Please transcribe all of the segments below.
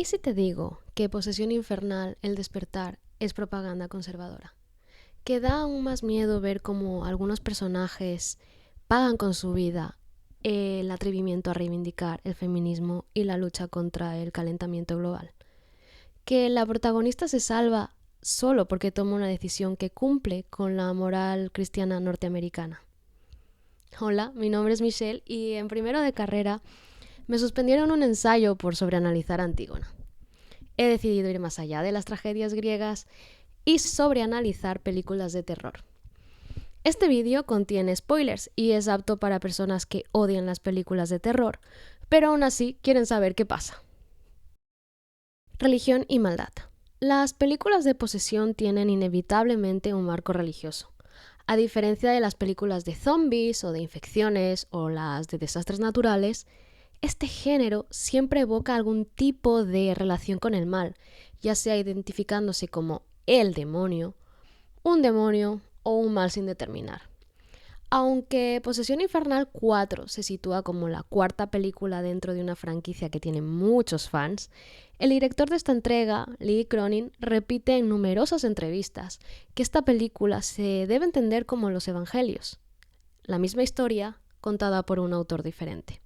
¿Y si te digo que Posesión Infernal, El Despertar, es propaganda conservadora? Que da aún más miedo ver cómo algunos personajes pagan con su vida el atrevimiento a reivindicar el feminismo y la lucha contra el calentamiento global. Que la protagonista se salva solo porque toma una decisión que cumple con la moral cristiana norteamericana. Hola, mi nombre es Michelle y en primero de carrera me suspendieron un ensayo por sobreanalizar a Antígona. He decidido ir más allá de las tragedias griegas y sobreanalizar películas de terror. Este vídeo contiene spoilers y es apto para personas que odian las películas de terror, pero aún así quieren saber qué pasa. Religión y maldad. Las películas de posesión tienen inevitablemente un marco religioso. A diferencia de las películas de zombies o de infecciones o las de desastres naturales, este género siempre evoca algún tipo de relación con el mal, ya sea identificándose como el demonio, un demonio o un mal sin determinar. Aunque Posesión Infernal 4 se sitúa como la cuarta película dentro de una franquicia que tiene muchos fans, el director de esta entrega, Lee Cronin, repite en numerosas entrevistas que esta película se debe entender como los evangelios, la misma historia contada por un autor diferente.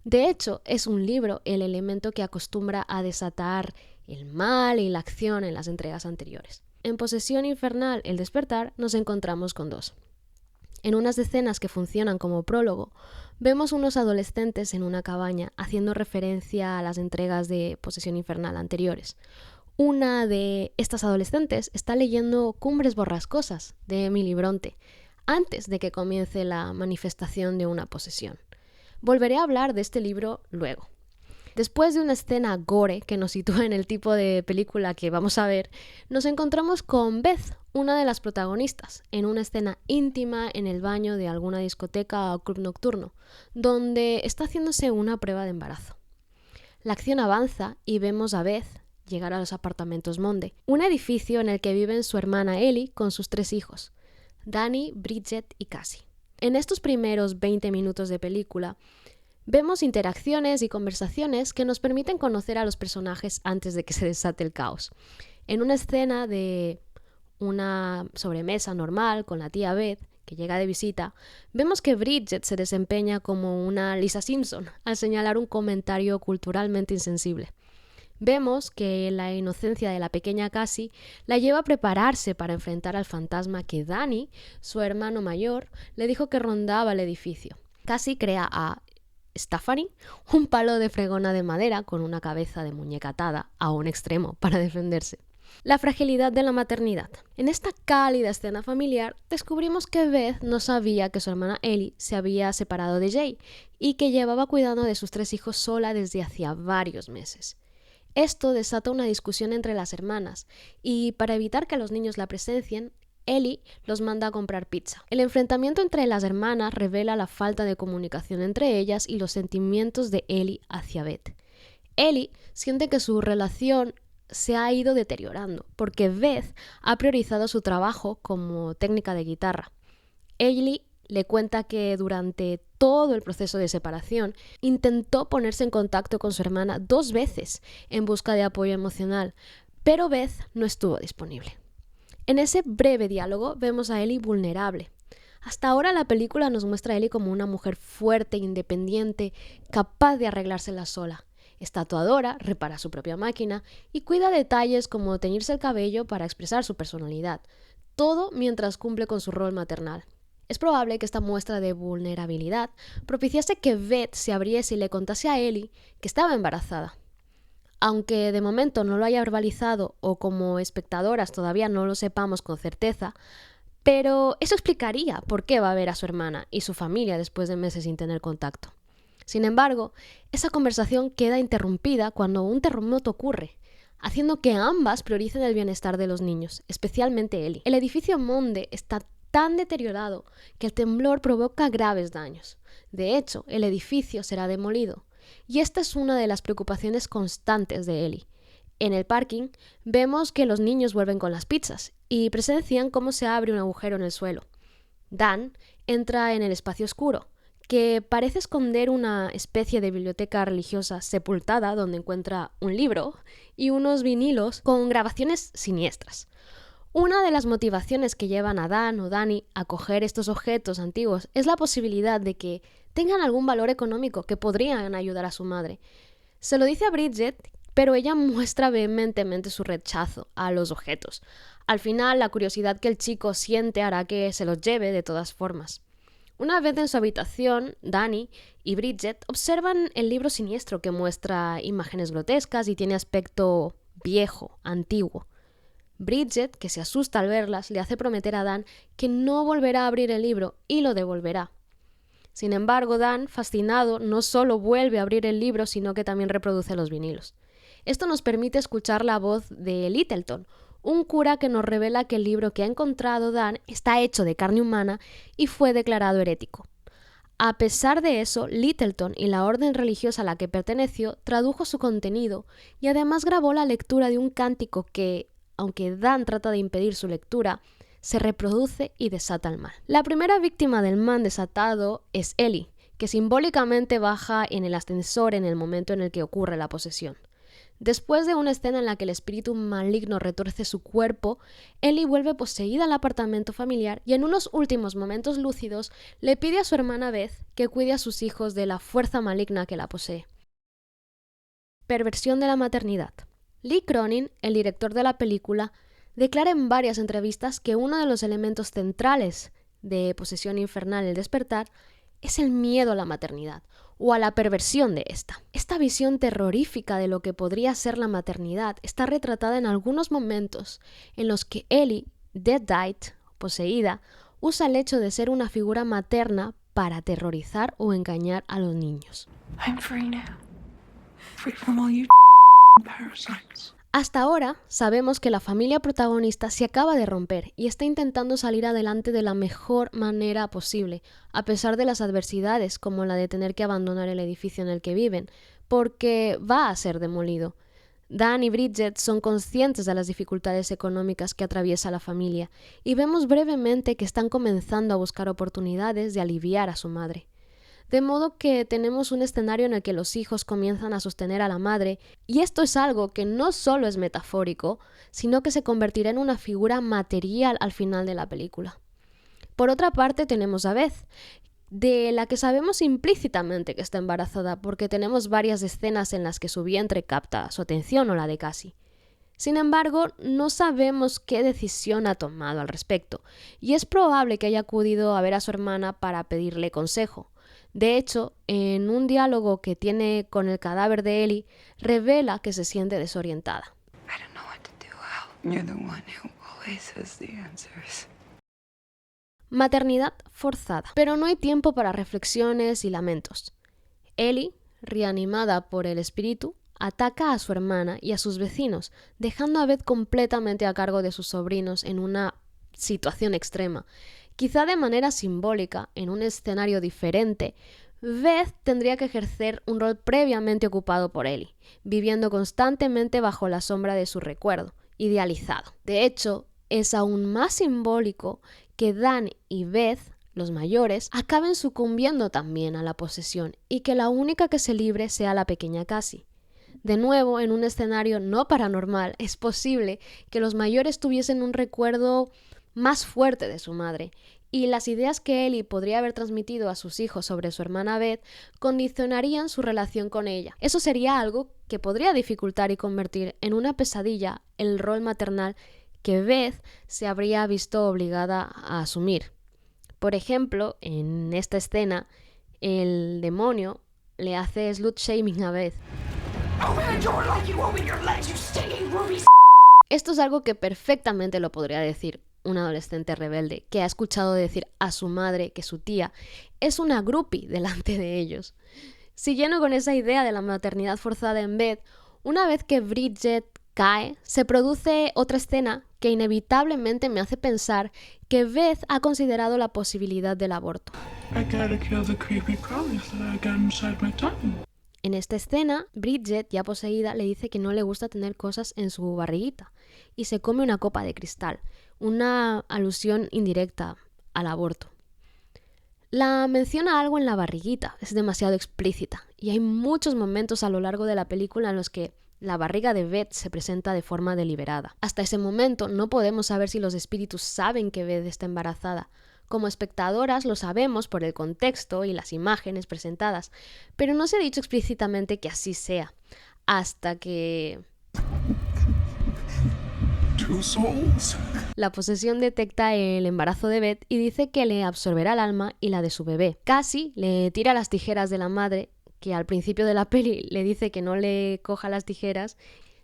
De hecho, es un libro el elemento que acostumbra a desatar el mal y la acción en las entregas anteriores. En Posesión Infernal, El Despertar, nos encontramos con dos. En unas escenas que funcionan como prólogo, vemos unos adolescentes en una cabaña haciendo referencia a las entregas de Posesión Infernal anteriores. Una de estas adolescentes está leyendo Cumbres borrascosas de Emily Bronte, antes de que comience la manifestación de una posesión. Volveré a hablar de este libro luego. Después de una escena gore que nos sitúa en el tipo de película que vamos a ver, nos encontramos con Beth, una de las protagonistas, en una escena íntima en el baño de alguna discoteca o club nocturno, donde está haciéndose una prueba de embarazo. La acción avanza y vemos a Beth llegar a los apartamentos Monde, un edificio en el que viven su hermana Ellie con sus 3 hijos, Danny, Bridget y Cassie. En estos primeros 20 minutos de película, vemos interacciones y conversaciones que nos permiten conocer a los personajes antes de que se desate el caos. En una escena de una sobremesa normal con la tía Beth, que llega de visita, vemos que Bridget se desempeña como una Lisa Simpson al señalar un comentario culturalmente insensible. Vemos que la inocencia de la pequeña Cassie la lleva a prepararse para enfrentar al fantasma que Danny, su hermano mayor, le dijo que rondaba el edificio. Cassie crea a Stephanie, un palo de fregona de madera con una cabeza de muñeca atada a un extremo para defenderse. La fragilidad de la maternidad. En esta cálida escena familiar descubrimos que Beth no sabía que su hermana Ellie se había separado de Jay y que llevaba cuidando de sus 3 hijos sola desde hacía varios meses. Esto desata una discusión entre las hermanas y para evitar que los niños la presencien, Ellie los manda a comprar pizza. El enfrentamiento entre las hermanas revela la falta de comunicación entre ellas y los sentimientos de Ellie hacia Beth. Ellie siente que su relación se ha ido deteriorando porque Beth ha priorizado su trabajo como técnica de guitarra. Ellie le cuenta que durante todo el proceso de separación intentó ponerse en contacto con su hermana 2 veces en busca de apoyo emocional, pero Beth no estuvo disponible. En ese breve diálogo vemos a Ellie vulnerable. Hasta ahora la película nos muestra a Ellie como una mujer fuerte, independiente, capaz de arreglársela sola. Es tatuadora, repara su propia máquina y cuida detalles como teñirse el cabello para expresar su personalidad. Todo mientras cumple con su rol maternal. Es probable que esta muestra de vulnerabilidad propiciase que Beth se abriese y le contase a Ellie que estaba embarazada. Aunque de momento no lo haya verbalizado o como espectadoras todavía no lo sepamos con certeza, pero eso explicaría por qué va a ver a su hermana y su familia después de meses sin tener contacto. Sin embargo, esa conversación queda interrumpida cuando un terremoto ocurre, haciendo que ambas prioricen el bienestar de los niños, especialmente Ellie. El edificio Monde está tan deteriorado que el temblor provoca graves daños. De hecho, el edificio será demolido. Y esta es una de las preocupaciones constantes de Ellie. En el parking vemos que los niños vuelven con las pizzas y presencian cómo se abre un agujero en el suelo. Dan entra en el espacio oscuro, que parece esconder una especie de biblioteca religiosa sepultada donde encuentra un libro y unos vinilos con grabaciones siniestras. Una de las motivaciones que llevan a Dan o Dani a coger estos objetos antiguos es la posibilidad de que tengan algún valor económico que podrían ayudar a su madre. Se lo dice a Bridget, pero ella muestra vehementemente su rechazo a los objetos. Al final, la curiosidad que el chico siente hará que se los lleve de todas formas. Una vez en su habitación, Dani y Bridget observan el libro siniestro que muestra imágenes grotescas y tiene aspecto viejo, antiguo. Bridget, que se asusta al verlas, le hace prometer a Dan que no volverá a abrir el libro y lo devolverá. Sin embargo, Dan, fascinado, no solo vuelve a abrir el libro, sino que también reproduce los vinilos. Esto nos permite escuchar la voz de Littleton, un cura que nos revela que el libro que ha encontrado Dan está hecho de carne humana y fue declarado herético. A pesar de eso, Littleton y la orden religiosa a la que perteneció tradujo su contenido y además grabó la lectura de un cántico que, aunque Dan trata de impedir su lectura, se reproduce y desata el mal. La primera víctima del mal desatado es Ellie, que simbólicamente baja en el ascensor en el momento en el que ocurre la posesión. Después de una escena en la que el espíritu maligno retuerce su cuerpo, Ellie vuelve poseída al apartamento familiar y en unos últimos momentos lúcidos le pide a su hermana Beth que cuide a sus hijos de la fuerza maligna que la posee. Perversión de la maternidad. Lee Cronin, el director de la película, declara en varias entrevistas que uno de los elementos centrales de Posesión Infernal, el despertar, es el miedo a la maternidad o a la perversión de esta. Esta visión terrorífica de lo que podría ser la maternidad está retratada en algunos momentos en los que Ellie, Deadite, poseída, usa el hecho de ser una figura materna para aterrorizar o engañar a los niños. I'm free now. Free from all you parasites. Hasta ahora sabemos que la familia protagonista se acaba de romper y está intentando salir adelante de la mejor manera posible, a pesar de las adversidades como la de tener que abandonar el edificio en el que viven, porque va a ser demolido. Dan y Bridget son conscientes de las dificultades económicas que atraviesa la familia y vemos brevemente que están comenzando a buscar oportunidades de aliviar a su madre. De modo que tenemos un escenario en el que los hijos comienzan a sostener a la madre, y esto es algo que no solo es metafórico, sino que se convertirá en una figura material al final de la película. Por otra parte tenemos a Beth, de la que sabemos implícitamente que está embarazada porque tenemos varias escenas en las que su vientre capta su atención o la de Cassie. Sin embargo, no sabemos qué decisión ha tomado al respecto, y es probable que haya acudido a ver a su hermana para pedirle consejo. De hecho, en un diálogo que tiene con el cadáver de Ellie, revela que se siente desorientada. I don't know what to do, Al. You're the one who always has the answers. Maternidad forzada. Pero no hay tiempo para reflexiones y lamentos. Ellie, reanimada por el espíritu, ataca a su hermana y a sus vecinos, dejando a Beth completamente a cargo de sus sobrinos en una situación extrema. Quizá de manera simbólica, en un escenario diferente, Beth tendría que ejercer un rol previamente ocupado por Ellie, viviendo constantemente bajo la sombra de su recuerdo, idealizado. De hecho, es aún más simbólico que Dan y Beth, los mayores, acaben sucumbiendo también a la posesión y que la única que se libre sea la pequeña Cassie. De nuevo, en un escenario no paranormal, es posible que los mayores tuviesen un recuerdo más fuerte de su madre, y las ideas que Ellie podría haber transmitido a sus hijos sobre su hermana Beth condicionarían su relación con ella. Eso sería algo que podría dificultar y convertir en una pesadilla el rol maternal que Beth se habría visto obligada a asumir. Por ejemplo, en esta escena, el demonio le hace slut shaming a Beth. Esto es algo que perfectamente lo podría decir un adolescente rebelde que ha escuchado decir a su madre que su tía es una groupie delante de ellos. Siguiendo con esa idea de la maternidad forzada en Beth, una vez que Bridget cae, se produce otra escena que inevitablemente me hace pensar que Beth ha considerado la posibilidad del aborto. En esta escena, Bridget, ya poseída, le dice que no le gusta tener cosas en su barriguita y se come una copa de cristal, una alusión indirecta al aborto. La menciona algo en la barriguita, es demasiado explícita, y hay muchos momentos a lo largo de la película en los que la barriga de Beth se presenta de forma deliberada. Hasta ese momento no podemos saber si los espíritus saben que Beth está embarazada. Como espectadoras lo sabemos por el contexto y las imágenes presentadas, pero no se ha dicho explícitamente que así sea, hasta que Two souls. la posesión detecta el embarazo de Beth y dice que le absorberá el alma y la de su bebé. Cassie le tira las tijeras de la madre, que al principio de la peli le dice que no le coja las tijeras.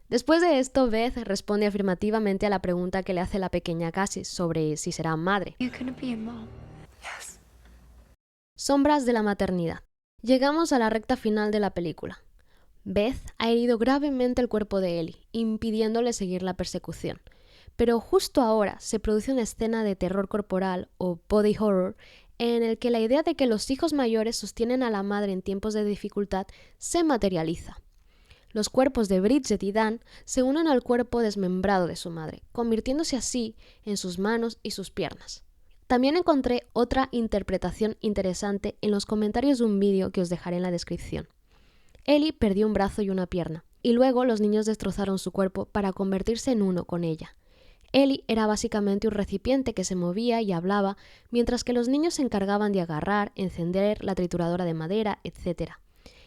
Después de esto, Beth responde afirmativamente a la pregunta que le hace la pequeña Cassie sobre si será madre. You're gonna be a mom. Yes. Sombras de la maternidad. Llegamos a la recta final de la película. Beth ha herido gravemente el cuerpo de Ellie, impidiéndole seguir la persecución. Pero justo ahora se produce una escena de terror corporal o body horror en el que la idea de que los hijos mayores sostienen a la madre en tiempos de dificultad se materializa. Los cuerpos de Bridget y Dan se unen al cuerpo desmembrado de su madre, convirtiéndose así en sus manos y sus piernas. También encontré otra interpretación interesante en los comentarios de un vídeo que os dejaré en la descripción. Ellie perdió un brazo y una pierna, y luego los niños destrozaron su cuerpo para convertirse en uno con ella. Ellie era básicamente un recipiente que se movía y hablaba, mientras que los niños se encargaban de agarrar, encender la trituradora de madera, etc.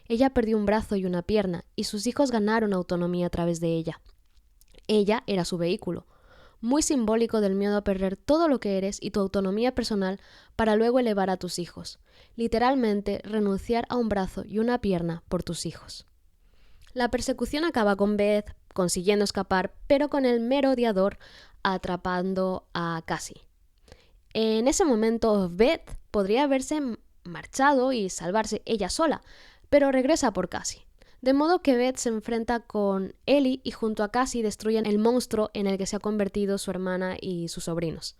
Ella perdió un brazo y una pierna, y sus hijos ganaron autonomía a través de ella. Ella era su vehículo, muy simbólico del miedo a perder todo lo que eres y tu autonomía personal para luego elevar a tus hijos. Literalmente, renunciar a un brazo y una pierna por tus hijos. La persecución acaba con Beth consiguiendo escapar, pero con el merodeador atrapando a Cassie. En ese momento, Beth podría haberse marchado y salvarse ella sola, pero regresa por Cassie. De modo que Beth se enfrenta con Ellie y junto a Cassie destruyen el monstruo en el que se ha convertido su hermana y sus sobrinos.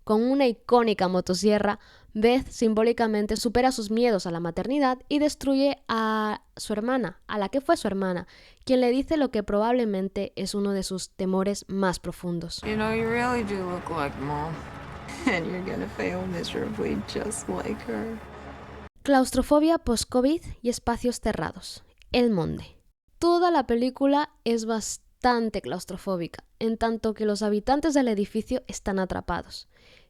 Con una icónica motosierra, Beth simbólicamente supera sus miedos a la maternidad y destruye a su hermana, a la que fue su hermana, quien le dice lo que probablemente es uno de sus temores más profundos. You know, you really do look like Mom. And you're gonna fail miserably just like her. Claustrofobia post-COVID y espacios cerrados. El Monde. Toda la película es bastante claustrofóbica, en tanto que los habitantes del edificio están atrapados.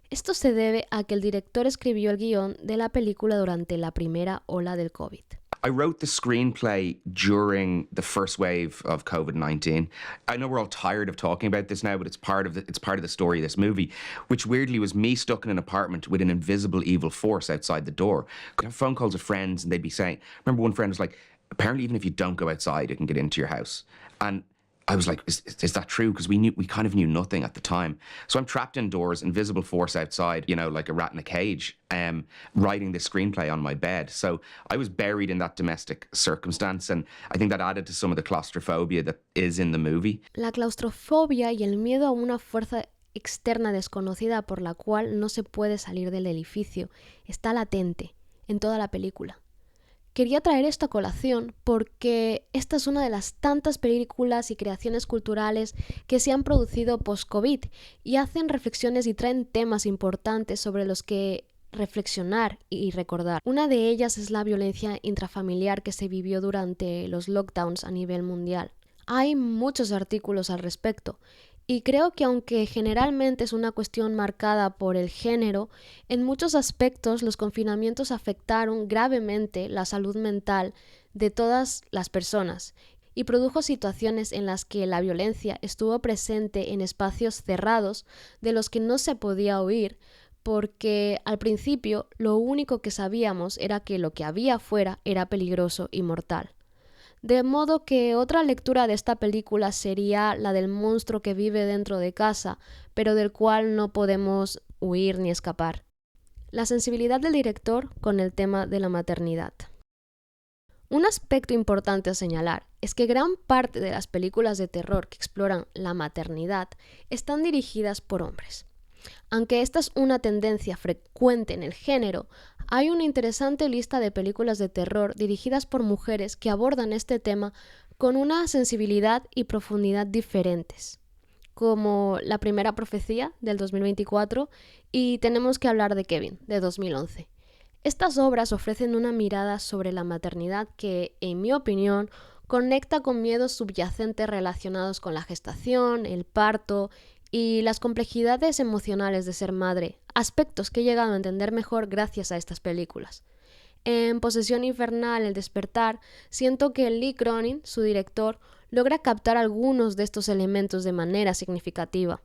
Esto se debe a que el director escribió el guión de la película durante la primera ola del COVID. I wrote the screenplay during the first wave of COVID-19. I know we're all tired of talking about this now, but it's part of the story of this movie, which weirdly was me stuck in an apartment with an invisible evil force outside the door. I have phone calls with friends and they'd be saying, remember one friend was like, apparently even if you don't go outside, it can get into your house. And I was like, is that true? Because we kind of knew nothing at the time. So I'm trapped indoors, invisible force outside, you know, like a rat in a cage, writing this screenplay on my bed. So I was buried in that domestic circumstance, and I think that added to some of the claustrophobia that is in the movie. La claustrofobia y el miedo a una fuerza externa desconocida por la cual no se puede salir del edificio está latente en toda la película. Quería traer esto a colación porque esta es una de las tantas películas y creaciones culturales que se han producido post-COVID y hacen reflexiones y traen temas importantes sobre los que reflexionar y recordar. Una de ellas es la violencia intrafamiliar que se vivió durante los lockdowns a nivel mundial. Hay muchos artículos al respecto. Y creo que aunque generalmente es una cuestión marcada por el género, en muchos aspectos los confinamientos afectaron gravemente la salud mental de todas las personas y produjo situaciones en las que la violencia estuvo presente en espacios cerrados de los que no se podía huir, porque al principio lo único que sabíamos era que lo que había afuera era peligroso y mortal. De modo que otra lectura de esta película sería la del monstruo que vive dentro de casa, pero del cual no podemos huir ni escapar. La sensibilidad del director con el tema de la maternidad. Un aspecto importante a señalar es que gran parte de las películas de terror que exploran la maternidad están dirigidas por hombres. Aunque esta es una tendencia frecuente en el género, hay una interesante lista de películas de terror dirigidas por mujeres que abordan este tema con una sensibilidad y profundidad diferentes, como La primera profecía del 2024 y Tenemos que hablar de Kevin de 2011. Estas obras ofrecen una mirada sobre la maternidad que, en mi opinión, conecta con miedos subyacentes relacionados con la gestación, el parto y las complejidades emocionales de ser madre, aspectos que he llegado a entender mejor gracias a estas películas. En Posesión Infernal, El Despertar, siento que Lee Cronin, su director, logra captar algunos de estos elementos de manera significativa.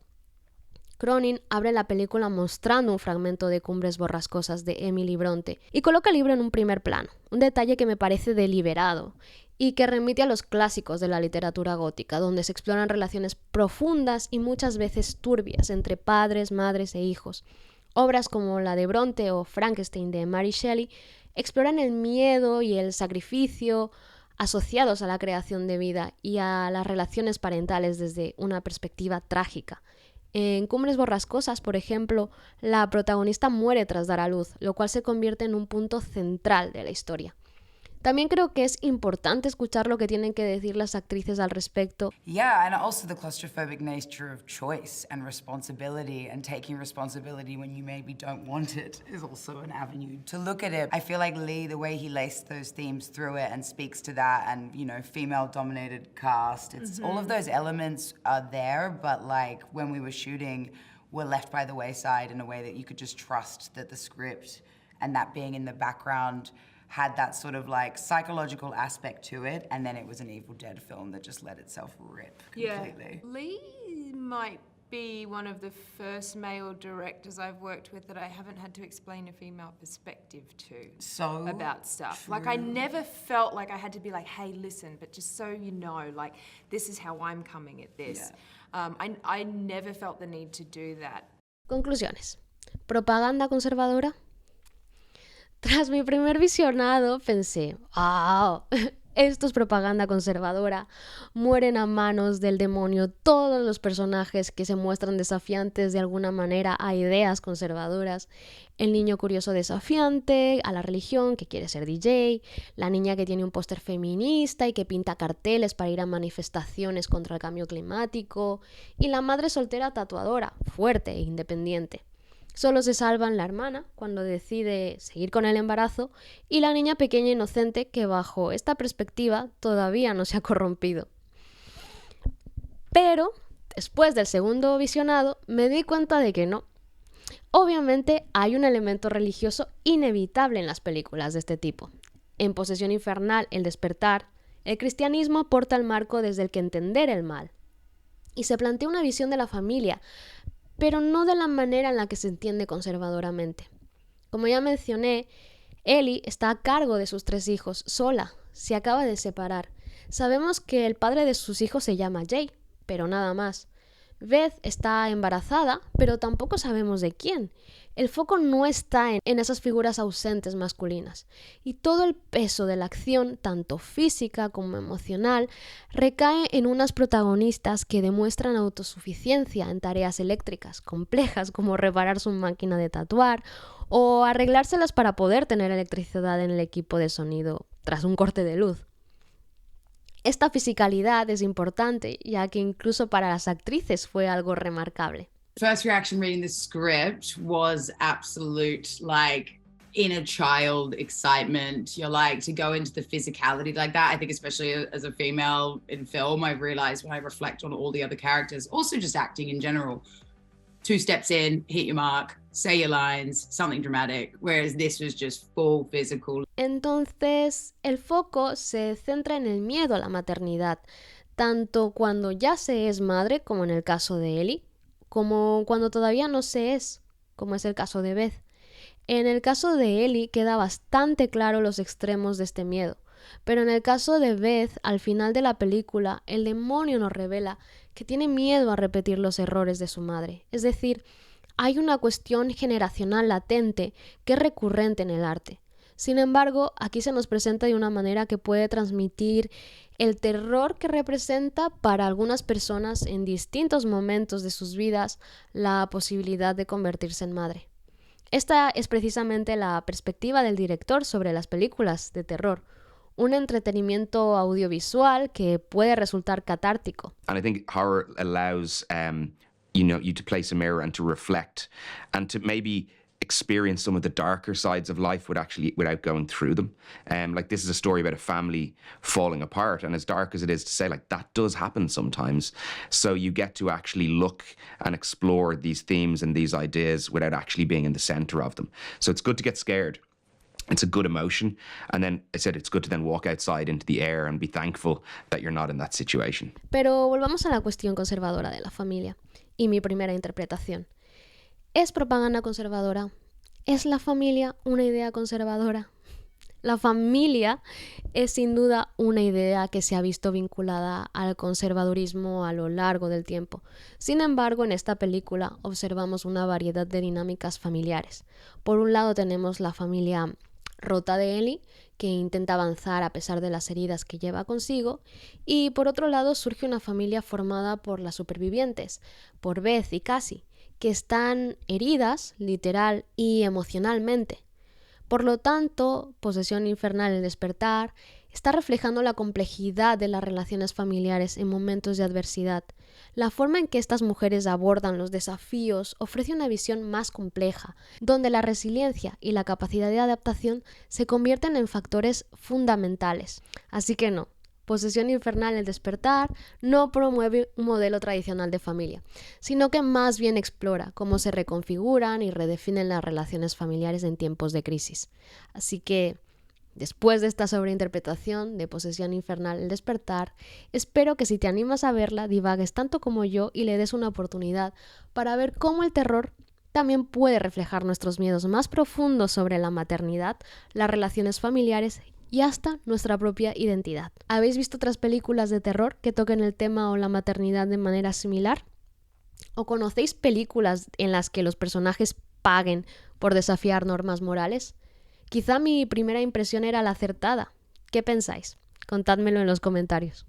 Cronin abre la película mostrando un fragmento de Cumbres Borrascosas de Emily Bronte y coloca el libro en un primer plano, un detalle que me parece deliberado y que remite a los clásicos de la literatura gótica, donde se exploran relaciones profundas y muchas veces turbias entre padres, madres e hijos. Obras como la de Bronte o Frankenstein de Mary Shelley exploran el miedo y el sacrificio asociados a la creación de vida y a las relaciones parentales desde una perspectiva trágica. En Cumbres Borrascosas, por ejemplo, la protagonista muere tras dar a luz, lo cual se convierte en un punto central de la historia. También creo que es importante escuchar lo que tienen que decir las actrices al respecto. Yeah, and also the claustrophobic nature of choice and responsibility and taking responsibility when you maybe don't want it is also an avenue to look at it. I feel like Lee, the way he laced those themes through it and speaks to that and, you know, female-dominated cast, it's all of those elements are there, but like when we were shooting, were left by the wayside in a way that you could just trust that the script and that being in the background had that sort of like psychological aspect to it, and then it was an Evil Dead film that just let itself rip completely. Yeah. Lee might be one of the first male directors I've worked with that I haven't had to explain a female perspective to So about stuff. true. Like I never felt like I had to be like, hey, listen, but just so you know, like this is how I'm coming at this. Yeah. I never felt the need to do that. Conclusiones. ¿Propaganda conservadora? Tras mi primer visionado pensé, ¡wow! Esto es propaganda conservadora. Mueren a manos del demonio todos los personajes que se muestran desafiantes de alguna manera a ideas conservadoras. El niño curioso desafiante a la religión que quiere ser DJ, la niña que tiene un póster feminista y que pinta carteles para ir a manifestaciones contra el cambio climático, y la madre soltera tatuadora, fuerte e independiente. Solo se salvan la hermana cuando decide seguir con el embarazo y la niña pequeña inocente que bajo esta perspectiva todavía no se ha corrompido. Pero, después del segundo visionado, me di cuenta de que no. Obviamente hay un elemento religioso inevitable en las películas de este tipo. En Posesión Infernal, El Despertar, el cristianismo aporta el marco desde el que entender el mal. Y se plantea una visión de la familia, pero no de la manera en la que se entiende conservadoramente. Como ya mencioné, Ellie está a cargo de sus 3 hijos, sola, se acaba de separar. Sabemos que el padre de sus hijos se llama Jay, pero nada más. Beth está embarazada, pero tampoco sabemos de quién. El foco no está en esas figuras ausentes masculinas, y todo el peso de la acción, tanto física como emocional, recae en unas protagonistas que demuestran autosuficiencia en tareas eléctricas complejas como reparar su máquina de tatuar o arreglárselas para poder tener electricidad en el equipo de sonido tras un corte de luz. Esta fisicalidad es importante, ya que incluso para las actrices fue algo remarcable. First reaction reading the script was absolute, like, inner child excitement. You're like, to go into the physicality like that, I think especially as a female in film, I've realized when I reflect on all the other characters, also just acting in general, 2 steps in, hit your mark, say your lines, something dramatic, whereas this was just full physical. Entonces, el foco se centra en el miedo a la maternidad, tanto cuando ya se es madre, como en el caso de Ellie, como cuando todavía no se es, como es el caso de Beth. En el caso de Ellie queda bastante claro los extremos de este miedo, pero en el caso de Beth, al final de la película, el demonio nos revela que tiene miedo a repetir los errores de su madre. Es decir, hay una cuestión generacional latente que es recurrente en el arte. Sin embargo, aquí se nos presenta de una manera que puede transmitir el terror que representa para algunas personas en distintos momentos de sus vidas la posibilidad de convertirse en madre. Esta es precisamente la perspectiva del director sobre las películas de terror, un entretenimiento audiovisual que puede resultar catártico. And I think horror allows you to place a mirror and to reflect and to maybe experience some of the darker sides of life without going through them. Like, this is a story about a family falling apart, and as dark as it is to say, like, that does happen sometimes. So you get to actually look and explore these themes and these ideas without actually being in the center of them. So it's good to get scared. It's a good emotion. And then I said it's good to then walk outside into the air and be thankful that you're not in that situation. Pero volvamos a la cuestión conservadora de la familia y mi primera interpretación. ¿Es propaganda conservadora? ¿Es la familia una idea conservadora? La familia es sin duda una idea que se ha visto vinculada al conservadurismo a lo largo del tiempo. Sin embargo, en esta película observamos una variedad de dinámicas familiares. Por un lado tenemos la familia rota de Ellie, que intenta avanzar a pesar de las heridas que lleva consigo, y por otro lado surge una familia formada por las supervivientes, por Beth y Cassie, que están heridas, literal y emocionalmente. Por lo tanto, Posesión Infernal, El Despertar, está reflejando la complejidad de las relaciones familiares en momentos de adversidad. La forma en que estas mujeres abordan los desafíos ofrece una visión más compleja, donde la resiliencia y la capacidad de adaptación se convierten en factores fundamentales. Así que no, Posesión Infernal, El Despertar no promueve un modelo tradicional de familia, sino que más bien explora cómo se reconfiguran y redefinen las relaciones familiares en tiempos de crisis. Así que, después de esta sobreinterpretación de Posesión Infernal, El Despertar, espero que si te animas a verla, divagues tanto como yo y le des una oportunidad para ver cómo el terror también puede reflejar nuestros miedos más profundos sobre la maternidad, las relaciones familiares y hasta nuestra propia identidad. ¿Habéis visto otras películas de terror que toquen el tema o la maternidad de manera similar? ¿O conocéis películas en las que los personajes paguen por desafiar normas morales? Quizá mi primera impresión era la acertada. ¿Qué pensáis? Contádmelo en los comentarios.